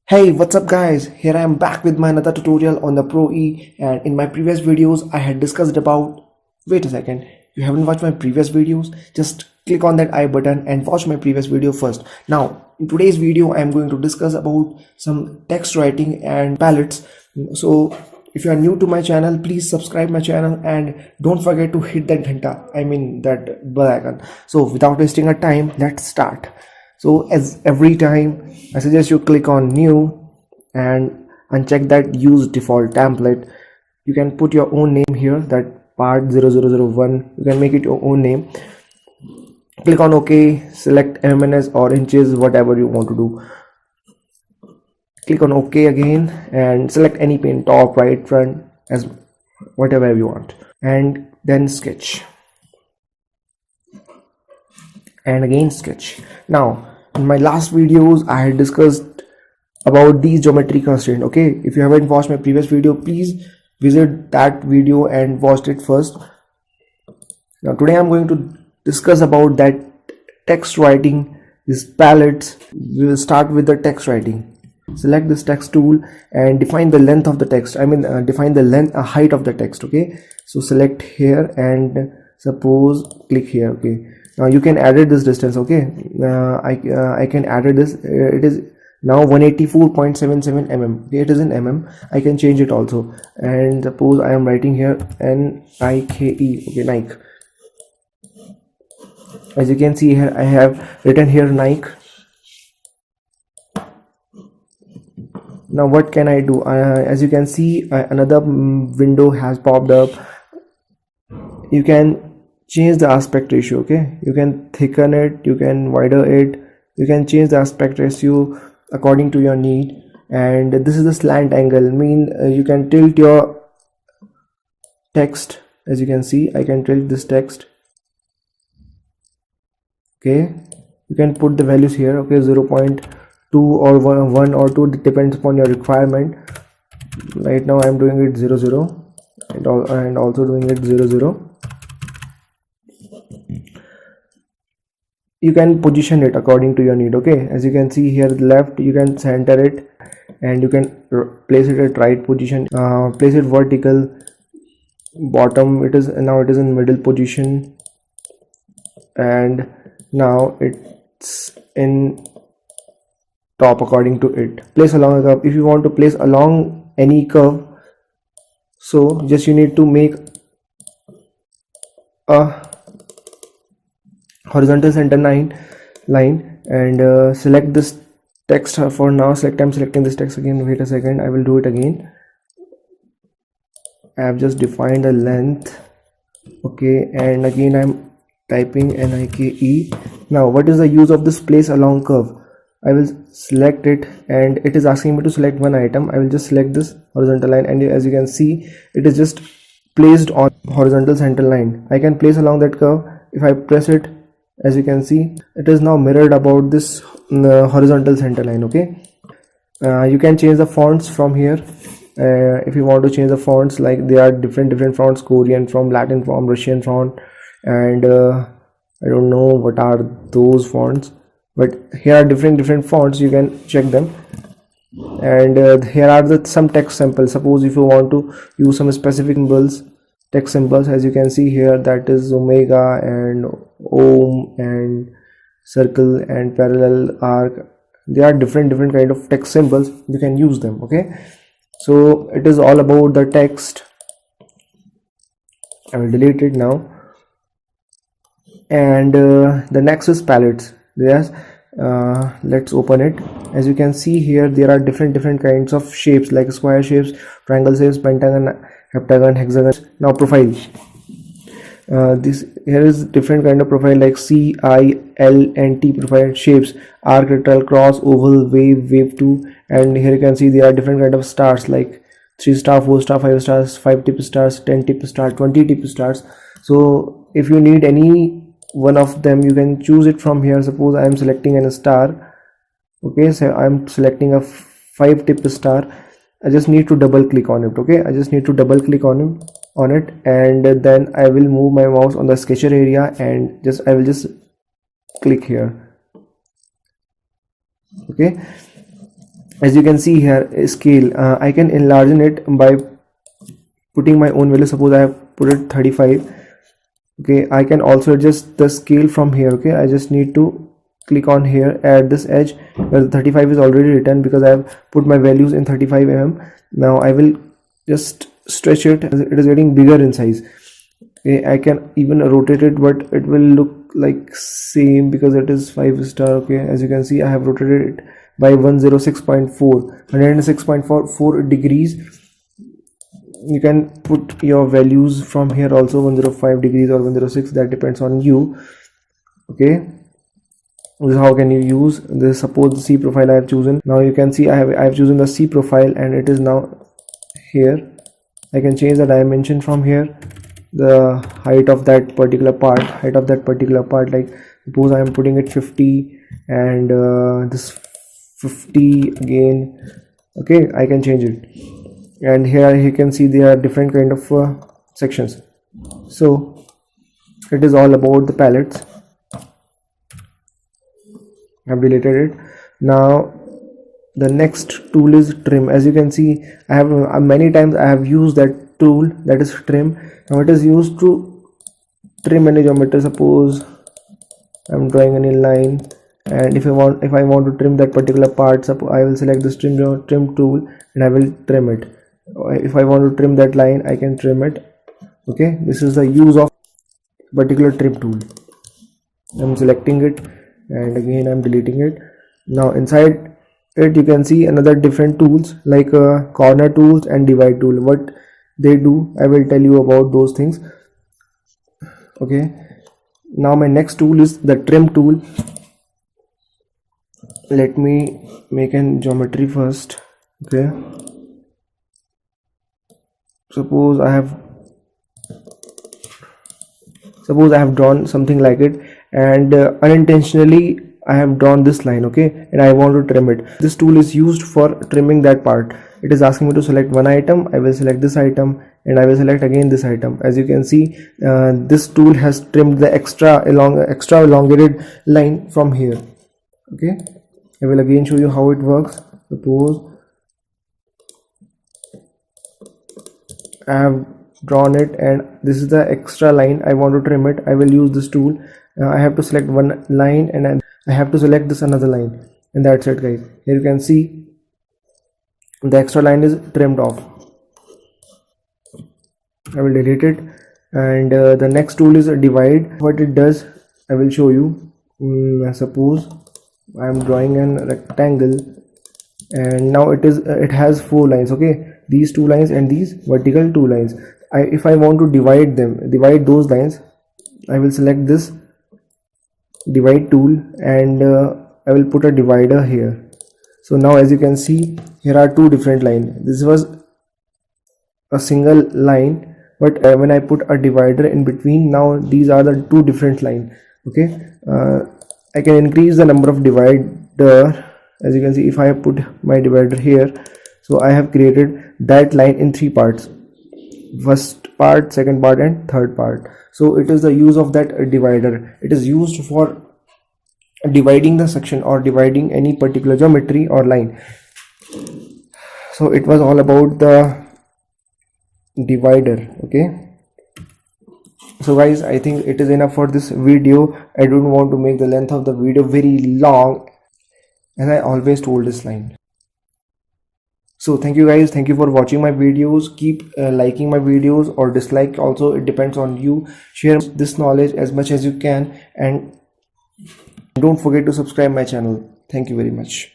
Hey, what's up guys? Here I am back with my another tutorial on the Pro E, and in my previous videos I had discussed about, wait a second, you haven't watched my previous videos? Just click on that I button and watch my previous video first. Now in today's video I am going to discuss about some text writing and palettes. So if you are new to my channel, please subscribe my channel and don't forget to hit that that bell icon. So without wasting our time, let's start. So as every time, I suggest you click on new and uncheck that use default template. You can put your own name here, that part 0001, you can make it your own name. Click on OK, select MNS or inches, whatever you want to do. Click on OK again and select any pane, top, right, front, as whatever you want, and then sketch. And again sketch. Now in my last videos I had discussed about these geometry constraints. Okay, if you haven't watched my previous video, please visit that video and watch it first. Now today I'm going to discuss about that text writing, these palettes. We will start with the text writing. Select this text tool and define the length of the text. Define the height of the text. Okay, so select here and suppose click here. Okay, now you can edit this distance. Okay, I can edit this. It is now 184.77 mm. Okay, it is in mm. I can change it also, and suppose I am writing here Nike. Okay, Nike. As you can see here, I have written here Nike. Now what can I do? As you can see, another window has popped up. You can change the aspect ratio. Okay, you can thicken it, you can widen it, you can change the aspect ratio according to your need. And this is the slant angle, you can tilt your text. As you can see, I can tilt this text. Okay, you can put the values here. Okay, 0.2 or 1 or 2, depends upon your requirement. Right now I'm doing it 00 and also doing it 00. You can position it according to your need. Okay, as you can see here, left you can center it, and you can place it at right position, place it vertical. Bottom, it is in middle position, and now it's in top according to it. Place along a curve. If you want to place along any curve, so just you need to make a horizontal center line and select this text. For now, I'm selecting this text again. Wait a second, I will do it again. I have just defined a length. Okay, and again I'm typing Nike. Now what is the use of this place along curve? I will select it, and it is asking me to select one item. I will just select this horizontal line, and as you can see, it is just placed on horizontal center line. I can place along that curve. If I press it, as you can see, it is now mirrored about this horizontal center line. Okay, you can change the fonts from here. If you want to change the fonts, like there are different fonts: Korean font, Latin font, Russian font, and I don't know what are those fonts, but here are different fonts. You can check them. And here are some text samples. Suppose if you want to use some specific symbols, text symbols, as you can see here, that is omega and ohm and circle and parallel arc. There are different kind of text symbols. You can use them. Okay, so it is all about the text. I will delete it now. And the next is palettes. Yes, let's open it. As you can see here, there are different kinds of shapes, like square shapes, triangle shapes, pentagon, heptagon, hexagon. Now profile. This here is different kind of profile, like C, I, L and T profile shapes: arc, rectangle, cross, oval, wave 2. And here you can see there are different kind of stars, like 3 star, 4 star, 5 stars, 5 tip stars, 10 tip stars, 20 tip stars. So if you need any one of them, you can choose it from here. Suppose I am selecting a star. Okay, so I'm selecting a 5 tip star. I just need to double click on it. Okay, I just need to double click on it, and then I will move my mouse on the sketcher area, and I will just click here. Okay, as you can see here, scale, I can enlarge it by putting my own value. Suppose I have put it 35. Okay, I can also adjust the scale from here. Okay, I just need to click on here at this edge where the 35 is already written, because I have put my values in 35 mm. Now I will just stretch it as it is getting bigger in size. Okay, I can even rotate it, but it will look like same because it is 5-star. Okay, as you can see, I have rotated it by 106.4 degrees. You can put your values from here also, 105 degrees or 106, that depends on you. Okay, this is how can you use this. Suppose the C profile I have chosen. Now you can see I have chosen the C profile, and it is now here. I can change the dimension from here, the height of that particular part, like suppose I am putting it 50 and this 50 again. Okay, I can change it, and here you can see there are different kind of sections. So it is all about the pallets. I've deleted it. Now the next tool is trim. As you can see, I have many times I have used that tool, that is trim. Now it is used to trim any geometry. Suppose I'm drawing any line, and if I want to trim that particular part, suppose I will select this trim tool and I will trim it. If I want to trim that line, I can trim it. Okay, this is the use of particular trim tool. I'm selecting it, and again I'm deleting it. Now inside it you can see another different tools like corner tools and divide tool. What they do, I will tell you about those things. Okay, now my next tool is the trim tool. Let me make an geometry first. Okay, suppose I have drawn something like it, and unintentionally I have drawn this line. Okay, and I want to trim it. This tool is used for trimming that part. It is asking me to select one item. I will select this item, and I will select again this item. As you can see, this tool has trimmed the extra elongated line from here. Okay, I will again show you how it works. Suppose I have drawn it, and this is the extra line. I want to trim it. I will use this tool. I have to select one line, and I have to select this another line, and that's it, guys. Here you can see the extra line is trimmed off. I will delete it, and the next tool is a divide. What it does, I will show you. Suppose I am drawing a rectangle, and now it has 4 lines. Okay, these 2 lines and these vertical 2 lines. If I want to divide those lines, I will select this divide tool, and I will put a divider here. So now as you can see, here are 2 different lines. This was a single line, but when I put a divider in between, now these are the 2 different lines. Okay, I can increase the number of divider. As you can see, if I put my divider here, so I have created that line in 3 parts: first part, second part, and third part. So it is the use of that divider. It is used for dividing the section or dividing any particular geometry or line. So it was all about the divider. Okay, so guys, I think it is enough for this video. I don't want to make the length of the video very long, as I always told this line. So thank you guys, thank you for watching my videos. Keep liking my videos or dislike also, it depends on you. Share this knowledge as much as you can, and don't forget to subscribe my channel. Thank you very much.